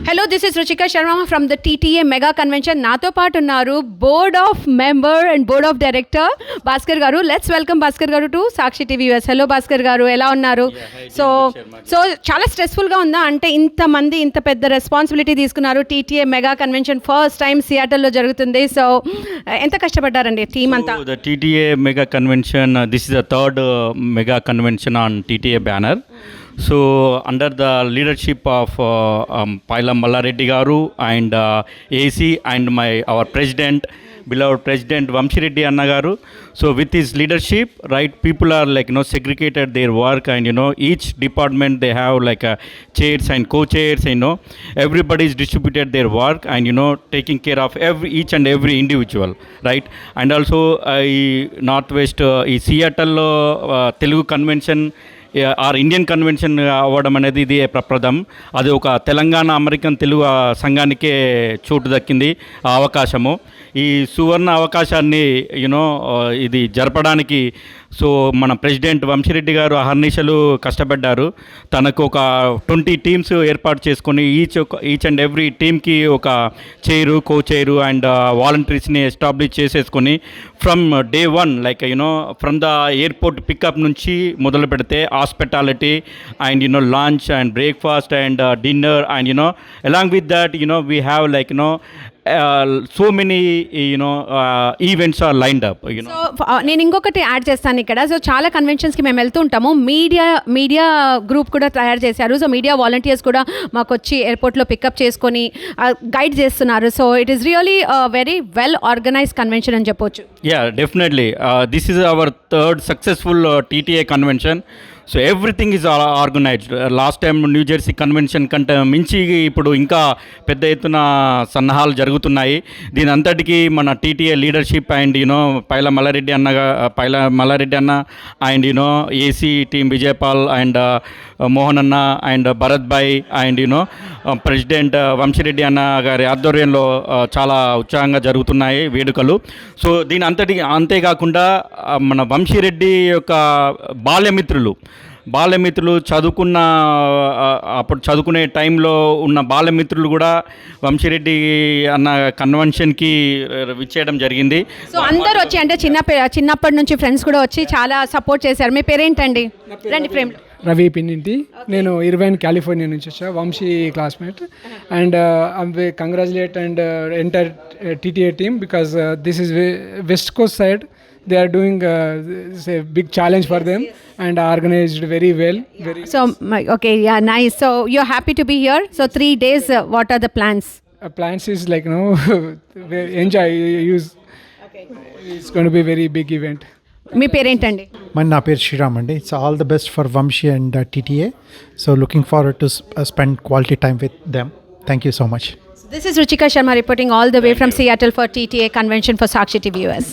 Hello, this is Ruchika Sharma from the TTA Mega Convention. Nato part unnaru board of member and board of director Bhaskar garu. Let's welcome Bhaskar garu to Sakshi TV US. Hello Bhaskar garu, ela unnaru? So చాలా stressful గా ఉందా అంటే ఇంత మంది ఇంత పెద్ద responsibility తీసుకున్నారు. TTA Mega Convention first time Seattle లో జరుగుతుంది. సో ఎంత కష్టపడ్డారండి టీం అంతా? The TTA Mega Convention, this is the third mega convention on TTA banner. So under the leadership of Paila Mallareddy garu and AC and our president, beloved president Vamshi Reddy Anna garu. So with his leadership, right, people are like segregated their work, and each department they have like chairs and co-chairs, everybody is distributed their work and taking care of each and every individual, right? And also northwest Seattle Telugu convention or Indian convention అవ్వడం అనేది ఇది ప్రప్రదం. అది ఒక Telangana American Telugu సంఘానికే చోటు దక్కింది ఆ అవకాశము. ఈ సువర్ణ అవకాశాన్ని ఇది జరపడానికి సో మన ప్రెసిడెంట్ వంశీరెడ్డి గారు అహర్నిశలు కష్టపడ్డారు. తనకు ఒక 20 టీమ్స్ ఏర్పాటు చేసుకొని ఈచ్ అండ్ ఎవ్రీ టీమ్కి ఒక చైరు, కో చైరు అండ్ వాలంటీర్స్ని ఎస్టాబ్లిష్ చేసేసుకొని from day 1 like from the airport pickup నుంచి మొదలు పెడితే hospitality and lunch and breakfast and dinner and along with that we have like so many events are lined up. So నేను ఇంకొకటి add చేస్తాను ఇక్కడ. So చాలా కన్వెన్షన్స్కి మేము వెళ్తూ ఉంటాము. మీడియా గ్రూప్ కూడా తయారు చేశారు. సో మీడియా వాలంటీర్స్ కూడా మాకు వచ్చి ఎయిర్పోర్ట్లో పికప్ చేసుకొని గైడ్ చేస్తున్నారు. So it is really very well organise convention అని చెప్పొచ్చు. Yeah definitely this is our third successful TTA convention. So everything is organised. Last time new Jersey convention కంటే మించి ఇప్పుడు ఇంకా పెద్ద ఎత్తున సన్నాహాలు జరుగుతున్నాయి. దీని అంతటికీ మన TTA leadership and Paila Mallareddy అన్న and AC team Vijayapal and Mohan అన్న అండ్ భరత్ భాయ్ అండ్ ప్రెసిడెంట్ వంశీరెడ్డి అన్న గారి ఆధ్వర్యంలో చాలా ఉత్సాహంగా జరుగుతున్నాయి వేడుకలు. సో దీని అంతేకాకుండా మన వంశీరెడ్డి యొక్క బాల్యమిత్రులు అప్పుడు చదువుకునే టైంలో ఉన్న బాల్యమిత్రులు కూడా వంశీరెడ్డి అన్న కన్వెన్షన్కి విచ్చేయడం జరిగింది. సో అందరూ వచ్చి అంటే చిన్నప్పటి నుంచి ఫ్రెండ్స్ కూడా వచ్చి చాలా సపోర్ట్ చేశారు. మీ పేరేంటండి? రండి ఫ్రేమ్. రవి పిన్నింటి. నేను ఇర్వైన్ కాలిఫోర్నియా నుంచి వచ్చా, Vamshi classmate. And congratulate and entire TTA team because this is west coast side. They are doing it's a big challenge for them and organized very well. So okay, yeah, nice. So you're happy to be here. So 3 days, what are the plans? Plans is like enjoy, use. Okay. It's going to be a very big event. మీ పేరేంటండి? నా పేరు శ్రీరామ్ అండి. It's all the best for Vamshi and TTA. So looking forward to spend quality time with them. Thank you so much. This is Ruchika Sharma reporting all the way from Seattle for TTA convention for Sakshi TV US.